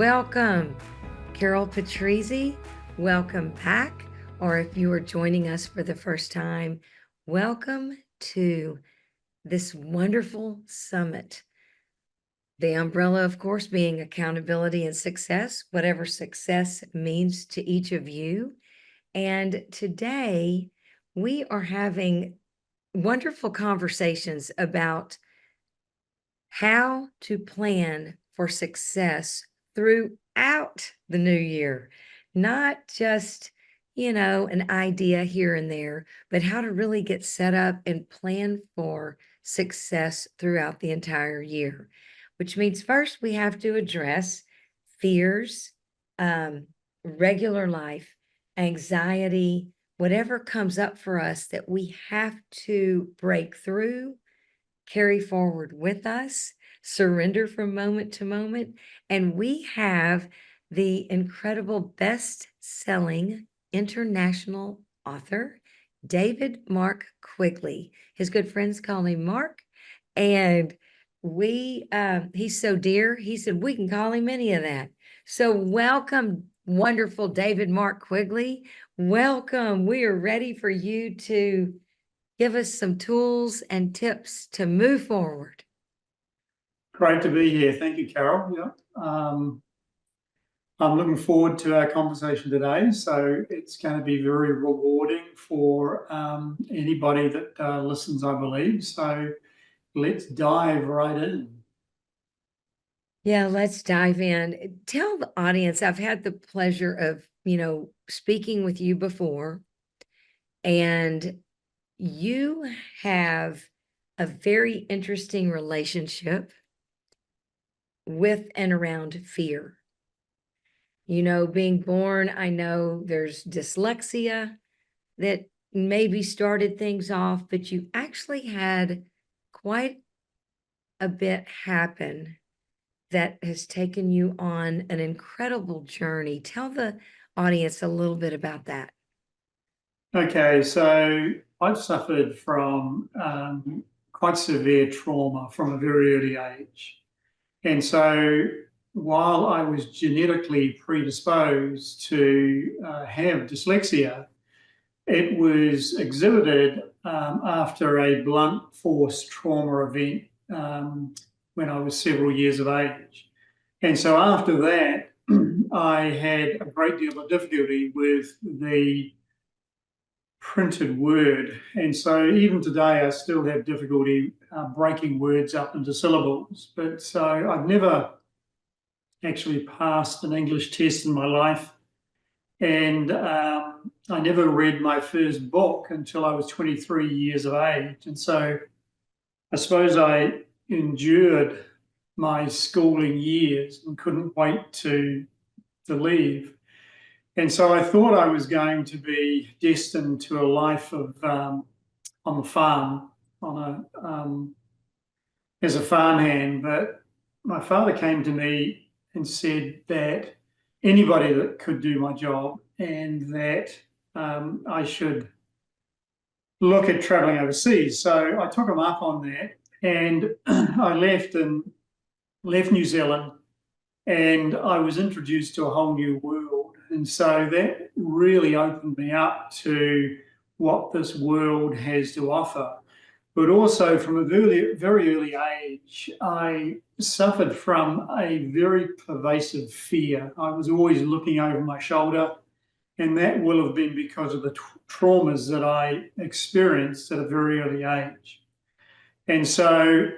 Welcome, Carol Patrizzi. Welcome back. Or if you are joining us for the first time, welcome to this wonderful summit. The umbrella, of course, being accountability and success, whatever success means to each of you. And today we are having wonderful conversations about how to plan for success throughout the new year, not just, an idea here and there, but how to really get set up and plan for success throughout the entire year, which means first we have to address fears, regular life, anxiety, whatever comes up for us that we have to break through, carry forward with us, surrender from moment to moment. And we have the incredible best-selling international author, David Mark Quigley. His good friends call him Mark. And he's so dear, he said we can call him any of that. So welcome, wonderful David Mark Quigley. Welcome. We are ready for you to give us some tools and tips to move forward. Great to be here. Thank you, Carol. I'm looking forward to our conversation today. So it's going to be very rewarding for anybody that listens, I believe. So let's dive right in. Yeah, let's dive in. Tell the audience, I've had the pleasure of, speaking with you before, and you have a very interesting relationship with and around fear. Being born, I know there's dyslexia that maybe started things off, but you actually had quite a bit happen that has taken you on an incredible journey. Tell the audience a little bit about that. Okay, so I've suffered from quite severe trauma from a very early age. And so while I was genetically predisposed to have dyslexia, it was exhibited after a blunt force trauma event when I was several years of age. And so after that, I had a great deal of difficulty with the printed word. And so even today, I still have difficulty breaking words up into syllables. But so I've never actually passed an English test in my life. And I never read my first book until I was 23 years of age. And so I suppose I endured my schooling years and couldn't wait to leave. And so I thought I was going to be destined to a life of on the farm, as a farmhand. But my father came to me and said that anybody that could do my job, and that I should look at traveling overseas. So I took him up on that, and I left New Zealand, and I was introduced to a whole new world. And so that really opened me up to what this world has to offer. But also from a very, very early age, I suffered from a very pervasive fear. I was always looking over my shoulder, and that will have been because of the traumas that I experienced at a very early age. And so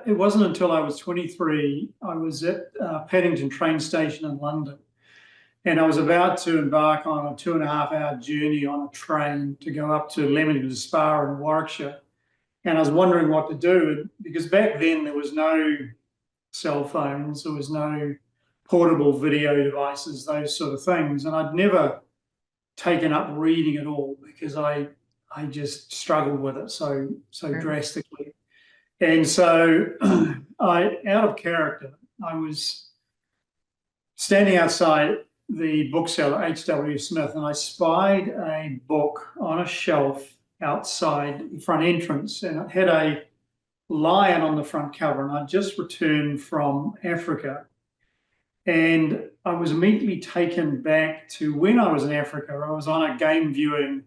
it wasn't until I was 23, I was at Paddington train station in London, and I was about to embark on a 2.5-hour journey on a train to go up to Leamington Spa in Warwickshire. And I was wondering what to do, because back then there was no cell phones, there was no portable video devices, those sort of things. And I'd never taken up reading at all because I just struggled with it so drastically. And so out of character, I was standing outside the bookseller, H.W. Smith, and I spied a book on a shelf outside the front entrance, and it had a lion on the front cover, and I just returned from Africa. And I was immediately taken back to when I was in Africa. I was on a game viewing.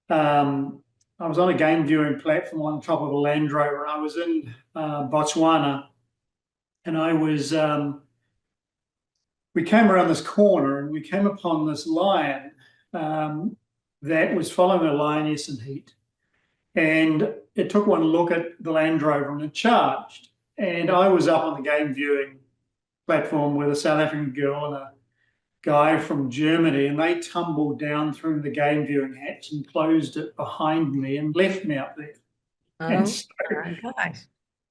I was on a game viewing platform on top of a Land Rover. I was in Botswana, and we came around this corner and we came upon this lion um, that was following a lioness in heat. And it took one look at the Land Rover and it charged. And I was up on the game viewing platform with a South African girl and a guy from Germany, and they tumbled down through the game viewing hatch and closed it behind me and left me up there. And Oh so my gosh.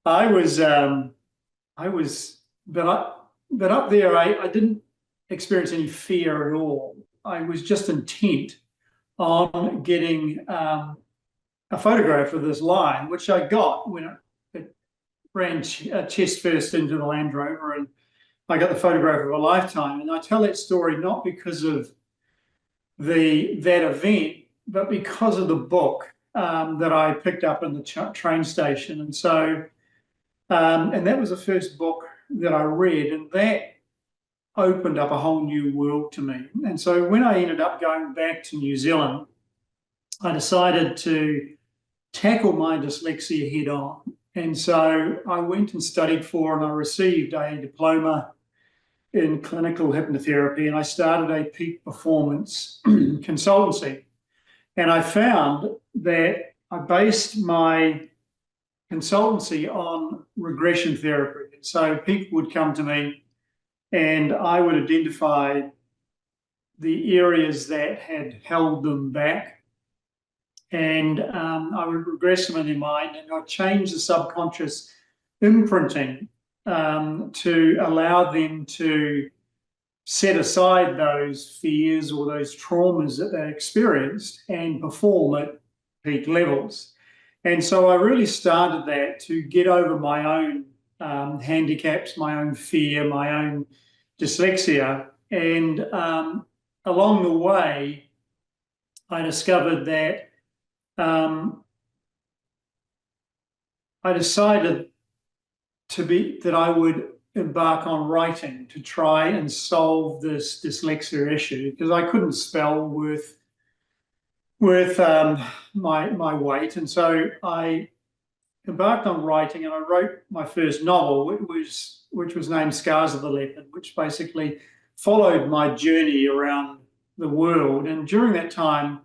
I was, I was, but up there, I didn't experience any fear at all. I was just intent on getting a photograph of this lion, which I got when it ran chest first into the Land Rover, and I got the photograph of a lifetime. And I tell that story not because of that event, but because of the book that I picked up in the train station. And so, and that was the first book that I read, and that opened up a whole new world to me. And so when I ended up going back to New Zealand, I decided to tackle my dyslexia head on. And so I went and studied for, and I received a diploma in clinical hypnotherapy, and I started a peak performance consultancy. And I found that I based my consultancy on regression therapy. So people would come to me and I would identify the areas that had held them back, and I would regress them in their mind, and I'd change the subconscious imprinting to allow them to set aside those fears or those traumas that they experienced and perform at peak levels. And so I really started that to get over my own handicaps, my own fear, my own dyslexia. And along the way, I discovered that I decided that I would embark on writing to try and solve this dyslexia issue, because I couldn't spell with my weight. And so I embarked on writing, and I wrote my first novel, which was named Scars of the Leopard, which basically followed my journey around the world. And during that time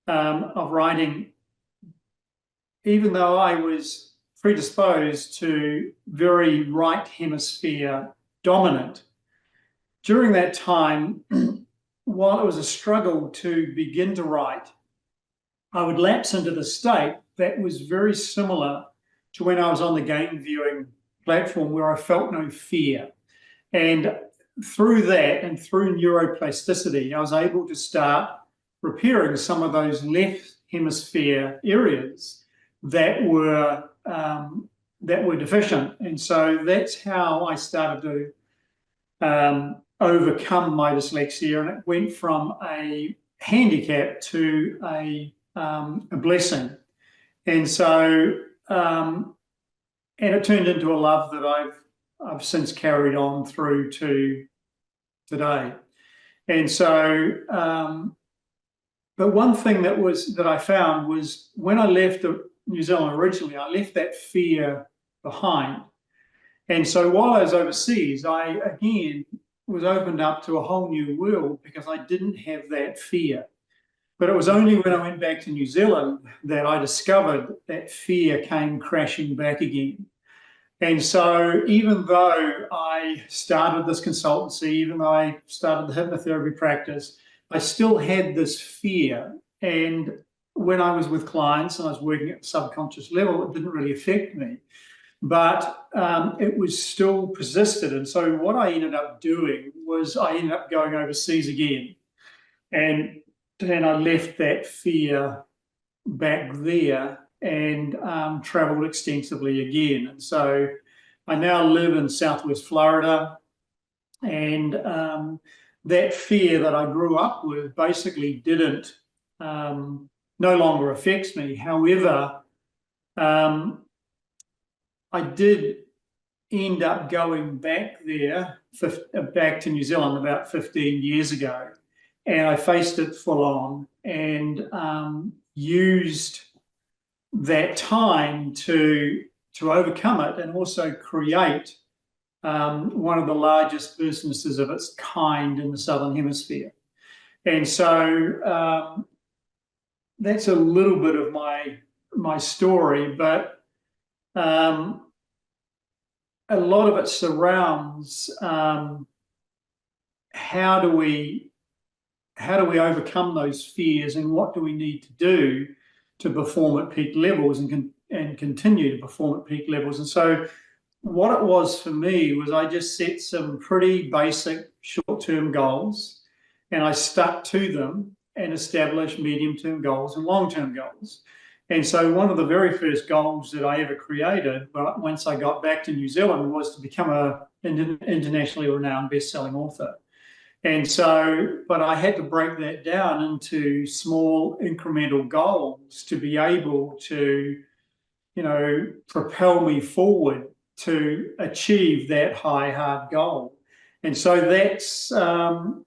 of writing, even though I was predisposed to very right hemisphere dominant, during that time, while it was a struggle to begin to write, I would lapse into the state that was very similar to when I was on the game viewing platform, where I felt no fear. And through that and through neuroplasticity, I was able to start repairing some of those left hemisphere areas that were deficient. And so that's how I started to overcome my dyslexia, and it went from a handicap to a blessing. And so, and it turned into a love that I've since carried on through to today. And so, but one thing that I found was when I left New Zealand originally, I left that fear behind. And so while I was overseas, I again was opened up to a whole new world because I didn't have that fear. But it was only when I went back to New Zealand that I discovered that fear came crashing back again. And so even though I started this consultancy, even though I started the hypnotherapy practice, I still had this fear. And when I was with clients and I was working at the subconscious level, it didn't really affect me. But it was still persisted. And so what I ended up doing was I ended up going overseas again. And then I left that fear back there and traveled extensively again. And so I now live in Southwest Florida, and that fear that I grew up with basically didn't, no longer affects me. However, I did end up going back there, back to New Zealand about 15 years ago, and I faced it full on and used that time to overcome it and also create one of the largest businesses of its kind in the Southern Hemisphere. And so that's a little bit of my story, but a lot of it surrounds how do we overcome those fears, and what do we need to do to perform at peak levels and continue to perform at peak levels. And so what it was for me was I just set some pretty basic short-term goals, and I stuck to them and established medium-term goals and long-term goals. And so one of the very first goals that I ever created once I got back to New Zealand was to become an internationally renowned best-selling author. And so, but I had to break that down into small incremental goals to be able to, propel me forward to achieve that high, hard goal. And so that's, and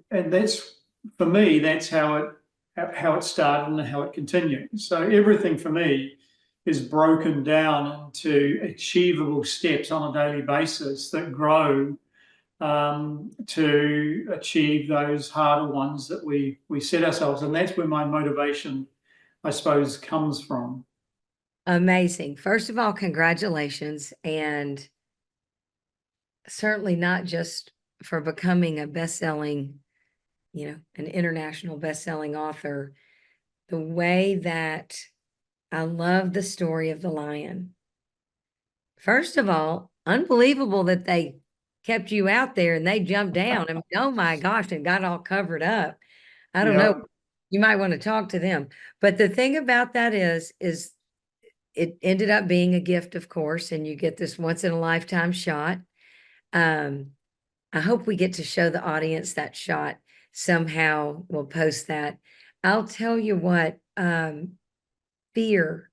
that's, for me, that's how it started and how it continues. So everything for me is broken down into achievable steps on a daily basis that grow to achieve those harder ones that we set ourselves. And that's where my motivation, I suppose, comes from. Amazing. First of all, congratulations. And certainly not just for becoming a best-selling, an international best-selling author. The way that I love the story of the lion. First of all, unbelievable that they kept you out there and they jumped down. I mean, oh my gosh, and got all covered up. I don't know. Yeah. You might want to talk to them. But the thing about that is it ended up being a gift, of course, and you get this once in a lifetime shot. I hope we get to show the audience that shot somehow. We'll post that. I'll tell you what, fear.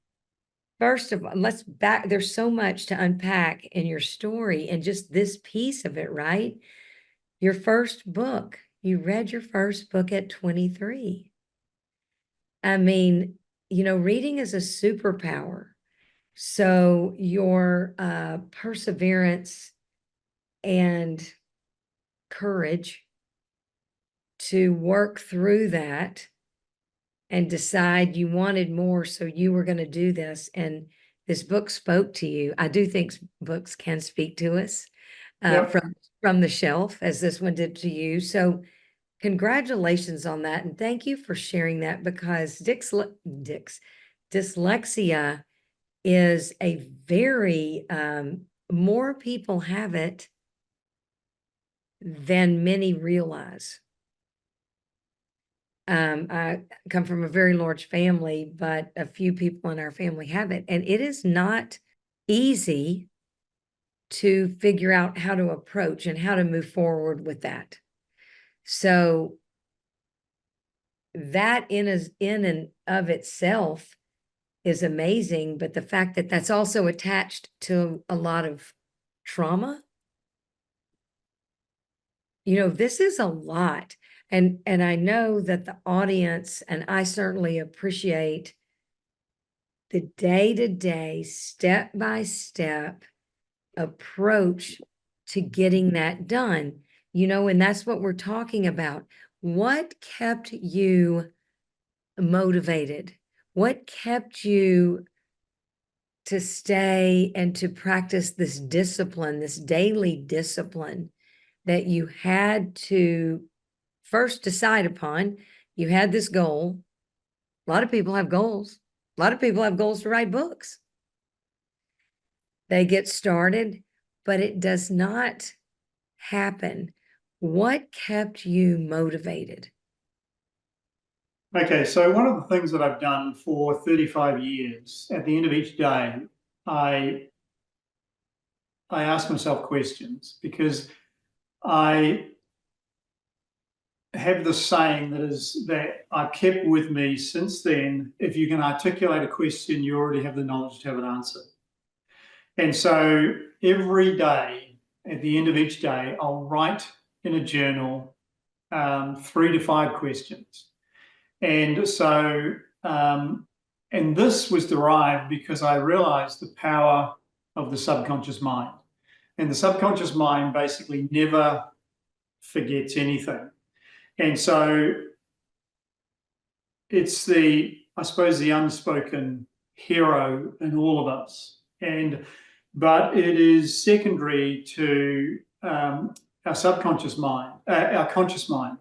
First of all, there's so much to unpack in your story and just this piece of it, right? Your first book, you read your first book at 23. I mean, reading is a superpower. So your perseverance and courage to work through that and decide you wanted more, so you were going to do this. And this book spoke to you. I do think books can speak to us Yep. from the shelf, as this one did to you. So congratulations on that. And thank you for sharing that, because dyslexia is a very, more people have it than many realize. I come from a very large family, but a few people in our family have it. And it is not easy to figure out how to approach and how to move forward with that. So that in and of itself is amazing. But the fact that that's also attached to a lot of trauma, this is a lot. And I know that the audience, and I certainly appreciate the day-to-day, step-by-step approach to getting that done, and that's what we're talking about. What kept you motivated? What kept you to stay and to practice this discipline, this daily discipline that you had to first decide upon? You had this goal. A lot of people have goals. A lot of people have goals to write books. They get started, but it does not happen. What kept you motivated? Okay, so one of the things that I've done for 35 years, at the end of each day, I ask myself questions, because I have this saying that I've kept with me since then: if you can articulate a question, you already have the knowledge to have an answer. And so every day, at the end of each day, I'll write in a journal 3 to 5 questions. And so, and this was derived because I realized the power of the subconscious mind. And the subconscious mind basically never forgets anything. And so it's I suppose, the unspoken hero in all of us. But it is secondary to our subconscious mind, our conscious mind.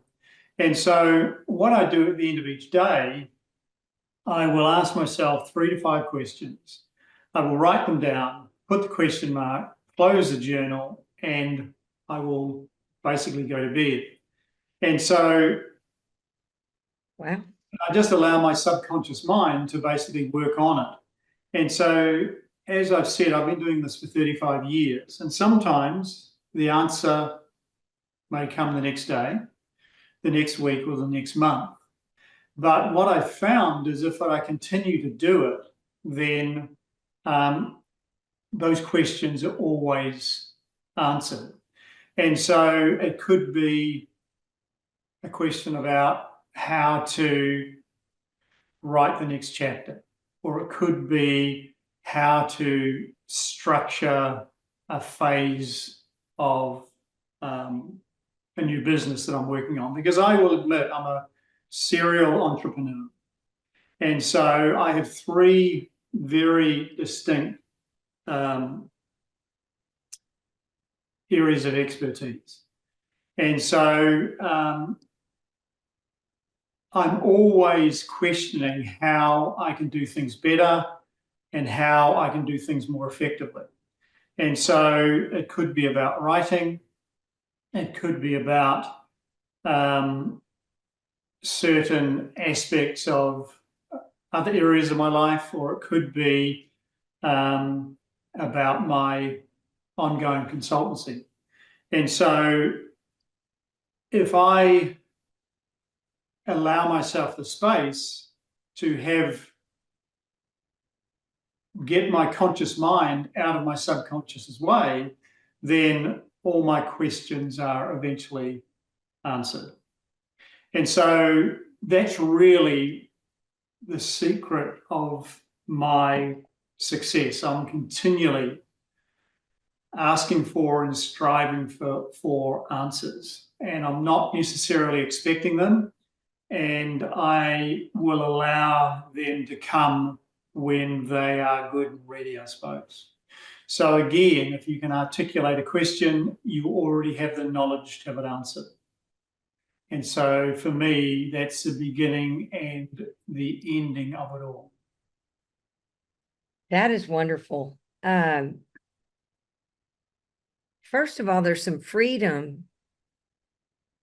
And so what I do at the end of each day, I will ask myself 3 to 5 questions. I will write them down, put the question mark, close the journal, and I will basically go to bed. And so Wow. I just allow my subconscious mind to basically work on it. And so, as I've said, I've been doing this for 35 years. And sometimes the answer may come the next day, the next week, or the next month. But what I've found is if I continue to do it, then those questions are always answered. And so it could be a question about how to write the next chapter, or it could be how to structure a phase of a new business that I'm working on. Because I will admit, I'm a serial entrepreneur. And so I have 3 very distinct areas of expertise. And so I'm always questioning how I can do things better and how I can do things more effectively. And so it could be about writing, it could be about certain aspects of other areas of my life, or it could be about my ongoing consultancy. And so if I allow myself the space to get my conscious mind out of my subconscious's way, then all my questions are eventually answered. And so that's really the secret of my success. I'm continually asking for and striving for answers, and I'm not necessarily expecting them, and I will allow them to come when they are good and ready, I suppose. So again, if you can articulate a question, you already have the knowledge to have it answered. And so for me, that's the beginning and the ending of it all. That is wonderful. First of all, there's some freedom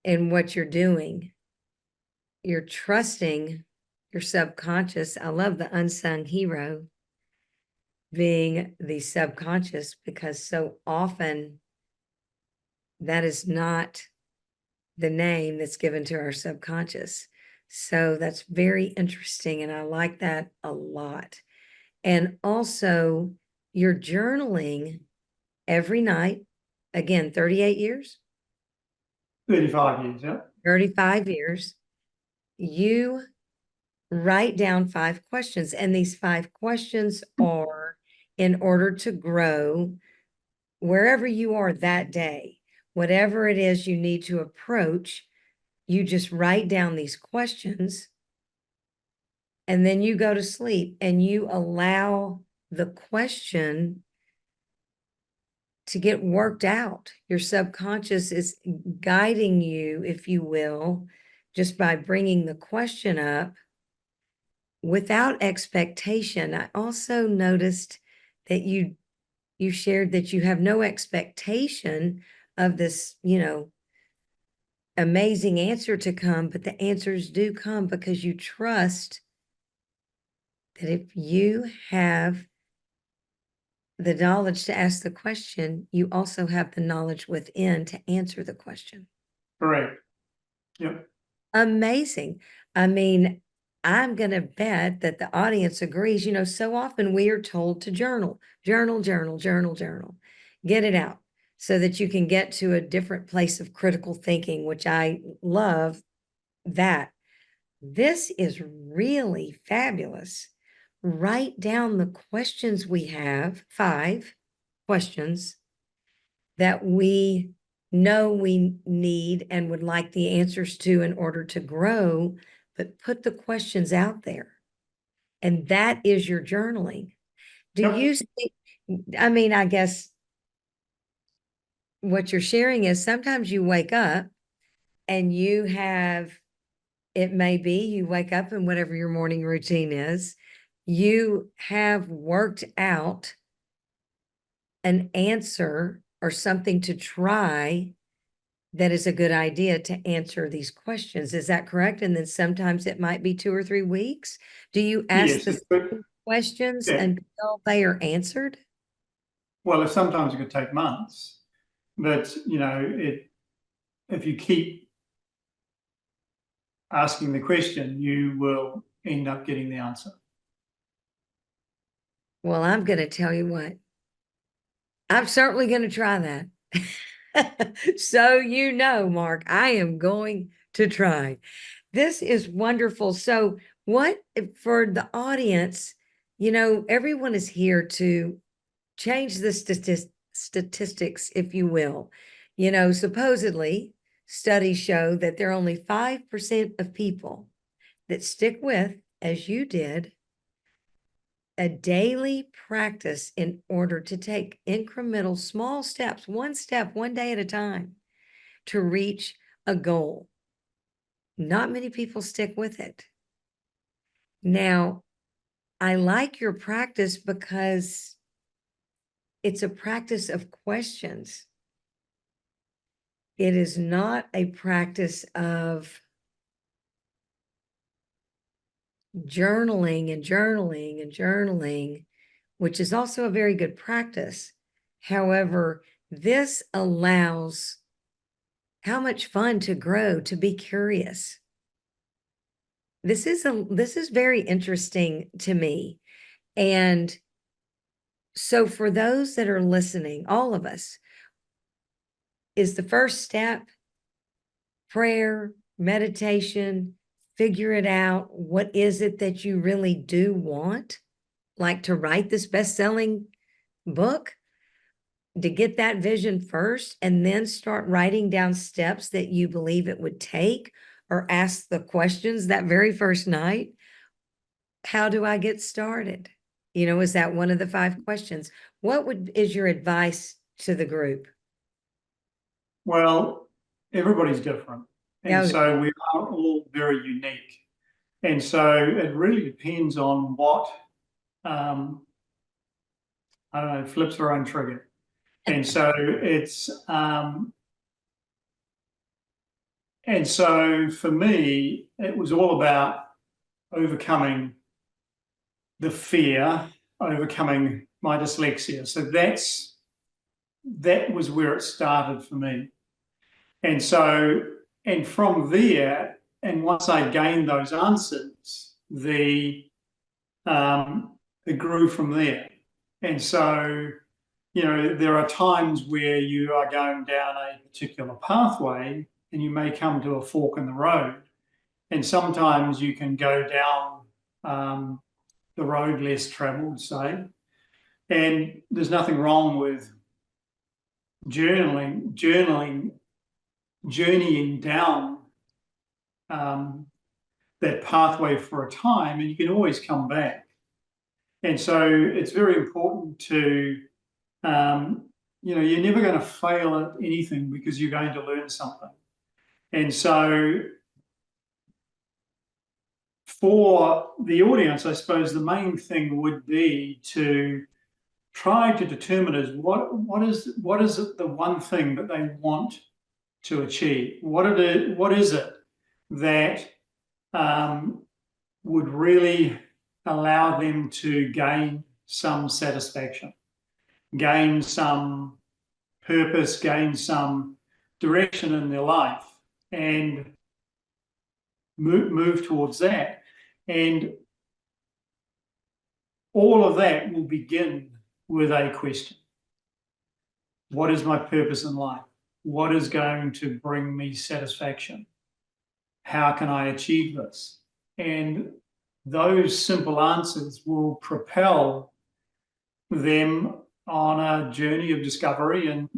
in what you're doing. You're trusting your subconscious. I love the unsung hero being the subconscious, because so often that is not the name that's given to our subconscious. So that's very interesting, and I like that a lot. And also, you're journaling every night. Again, 38 years? 35 years, yeah. 35 years. You write down 5 questions, and these 5 questions are in order to grow wherever you are that day, whatever it is you need to approach. You just write down these questions, and then you go to sleep and you allow the question to get worked out. Your subconscious is guiding you, if you will, just by bringing the question up without expectation. I also noticed that you shared that you have no expectation of this, amazing answer to come, but the answers do come because you trust that if you have the knowledge to ask the question, you also have the knowledge within to answer the question. Correct. Yep. Amazing. I mean, I'm going to bet that the audience agrees. So often we are told to journal, journal, journal, journal, journal, get it out so that you can get to a different place of critical thinking, which I love that. This is really fabulous. Write down the questions we have, 5 questions that we know we need and would like the answers to in order to grow, but put the questions out there. And that is your journaling. Do Yep. you see, I guess what you're sharing is sometimes you wake up and you have, it may be you wake up and whatever your morning routine is, you have worked out an answer or something to try that is a good idea to answer these questions. Is that correct? And then sometimes it might be 2 or 3 weeks. Do you ask Yes, the it's good. same questions Yeah. until they are answered? Well, sometimes it could take months, but if you keep asking the question, you will end up getting the answer. Well, I'm going to tell you what, I'm certainly going to try that. So, Mark, I am going to try. This is wonderful. So, what for the audience, everyone is here to change the statistics, if you will. Supposedly, studies show that there are only 5% of people that stick with, as you did, a daily practice in order to take incremental small steps, one step, one day at a time, to reach a goal. Not many people stick with it. Now, I like your practice because it's a practice of questions. It is not a practice of journaling and journaling and journaling, which is also a very good practice. However, this allows how much fun to grow, to be curious. This is very interesting to me. And so for those that are listening, all of us, is the first step prayer, meditation, figure it out. What is it that you really do want? Like to write this best-selling book, to get that vision first and then start writing down steps that you believe it would take, or ask the questions that very first night. How do I get started? Is that one of the 5 questions? Is your advice to the group? Well, everybody's different. And Yeah. so we are all very unique. And so it really depends on what, I don't know, flips our own trigger. And so and so for me, it was all about overcoming the fear, overcoming my dyslexia. So that was where it started for me. And so, and from there, and once I gained those answers, it grew from there. And so, there are times where you are going down a particular pathway and you may come to a fork in the road. And sometimes you can go down the road less traveled, say. And there's nothing wrong with journeying down that pathway for a time, and you can always come back. And so it's very important to, you're never going to fail at anything because you're going to learn something. And so for the audience, I suppose the main thing would be to try to determine is what is it the one thing that they want to achieve? What is it that would really allow them to gain some satisfaction, gain some purpose, gain some direction in their life, and move towards that. And all of that will begin with a question. What is my purpose in life? What is going to bring me satisfaction? How can I achieve this? And those simple answers will propel them on a journey of discovery and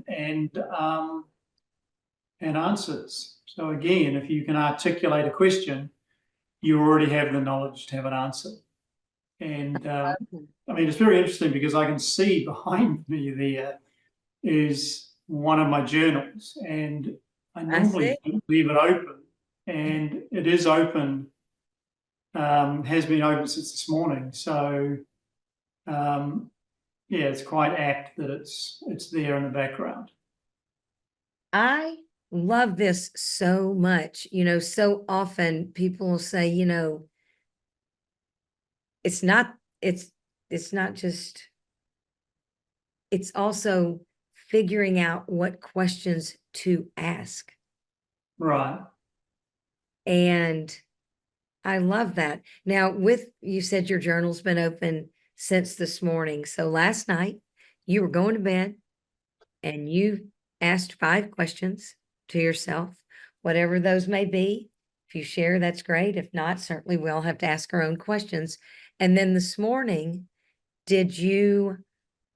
answers. So again, if you can articulate a question, you already have the knowledge to have an answer. And I mean, it's very interesting because I can see behind me there is one of my journals, and I I see. normally leave it open, and it is open, has been open since this morning. So um, yeah, it's quite apt that it's there in the background. I love this so much. So often people will say, it's not, it's not just, it's also figuring out what questions to ask. Right. And I love that. Now, you said your journal's been open since this morning. So last night you were going to bed and you asked 5 questions to yourself, whatever those may be. If you share, that's great. If not, certainly we'll have to ask our own questions. And then this morning, did you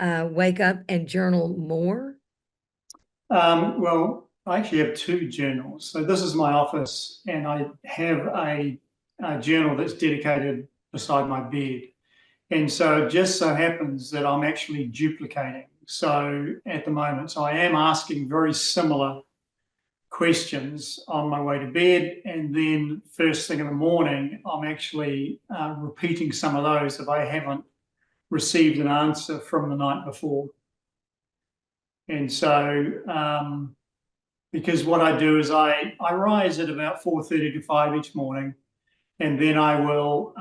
wake up and journal more? Well, I actually have 2 journals. So this is my office, and I have a journal that's dedicated beside my bed. And so it just so happens that I'm actually duplicating. So at the moment, so I am asking very similar questions on my way to bed. And then first thing in the morning, I'm actually repeating some of those if I haven't received an answer from the night before. And so, because what I do is I rise at about 4:30 to 5 each morning, and then I will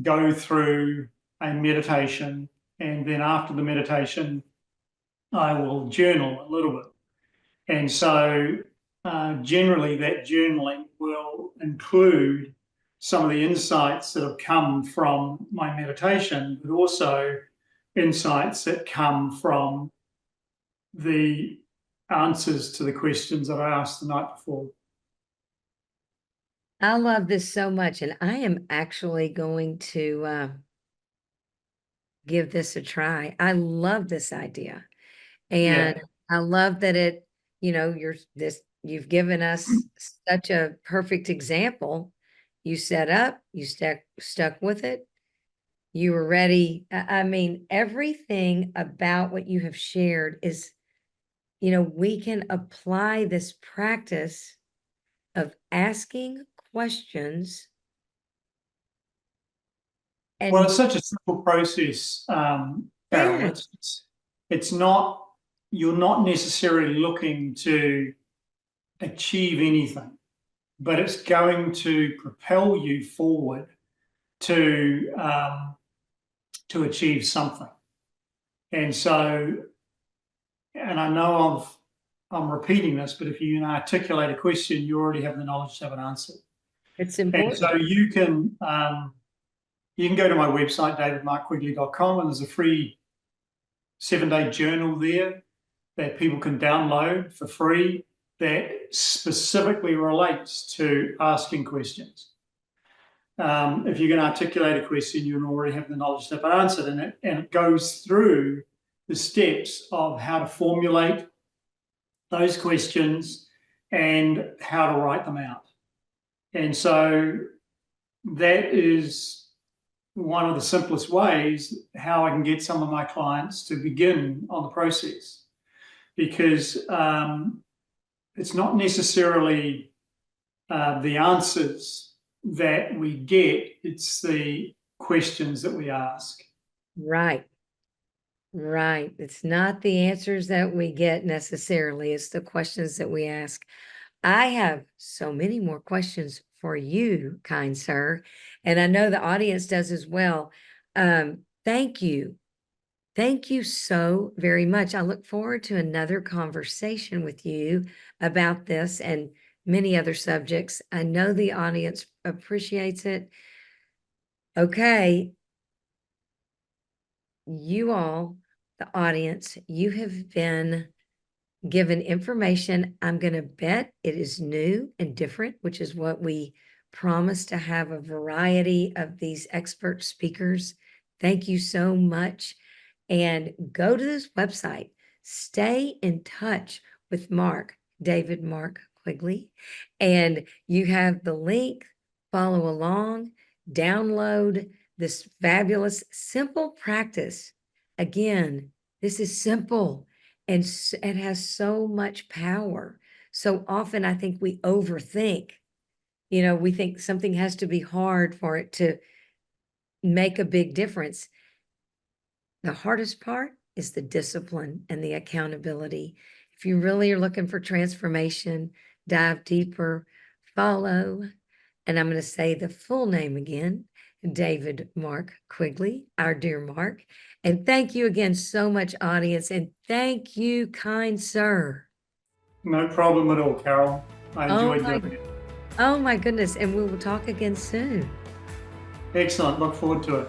go through a meditation. And then after the meditation, I will journal a little bit. And so generally that journaling will include some of the insights that have come from my meditation, but also insights that come from the answers to the questions that I asked the night before. I love this so much, and I am actually going to give this a try. I love this idea. And Yeah. I love that you've given us such a perfect example. You set up, you stuck with it. You were ready. I mean, everything about what you have shared is, we can apply this practice of asking questions Well, and it's such a simple process, Carol. yeah, It's not, you're not necessarily looking to achieve anything, but it's going to propel you forward to to achieve something. And so, and I know I'm repeating this, but if you can articulate a question, you already have the knowledge to have an answer. it's And important. so you can go to my website, davidmarkquigley.com, and there's a free 7-day journal there that people can download for free that specifically relates to asking questions. If you can articulate a question, you already have the knowledge to have an answer in it, and it goes through the steps of how to formulate those questions and how to write them out. And so that is one of the simplest ways how I can get some of my clients to begin on the process, because it's not necessarily the answers that we get, it's the questions that we ask. Right. Right. It's not the answers that we get necessarily, it's the questions that we ask. I have so many more questions for you, kind sir, and I know the audience does as well. Thank you. Thank you so very much. I look forward to another conversation with you about this and many other subjects. I know the audience appreciates it. Okay, you all, the audience, you have been given information. I'm going to bet it is new and different, which is what we promise, to have a variety of these expert speakers. Thank you so much. And go to this website. Stay in touch with Mark Quigley. And you have the link, follow along, download this fabulous, simple practice. Again, this is simple and it has so much power. So often I think we overthink. We think something has to be hard for it to make a big difference. The hardest part is the discipline and the accountability. If you really are looking for transformation, dive deeper, follow, and I'm going to say the full name again, David Mark Quigley, our dear Mark. And thank you again so much, audience. And thank you, kind sir. No problem at all, Carol. I Oh enjoyed my, doing it. oh my goodness. And we will talk again soon. Excellent. Look forward to it.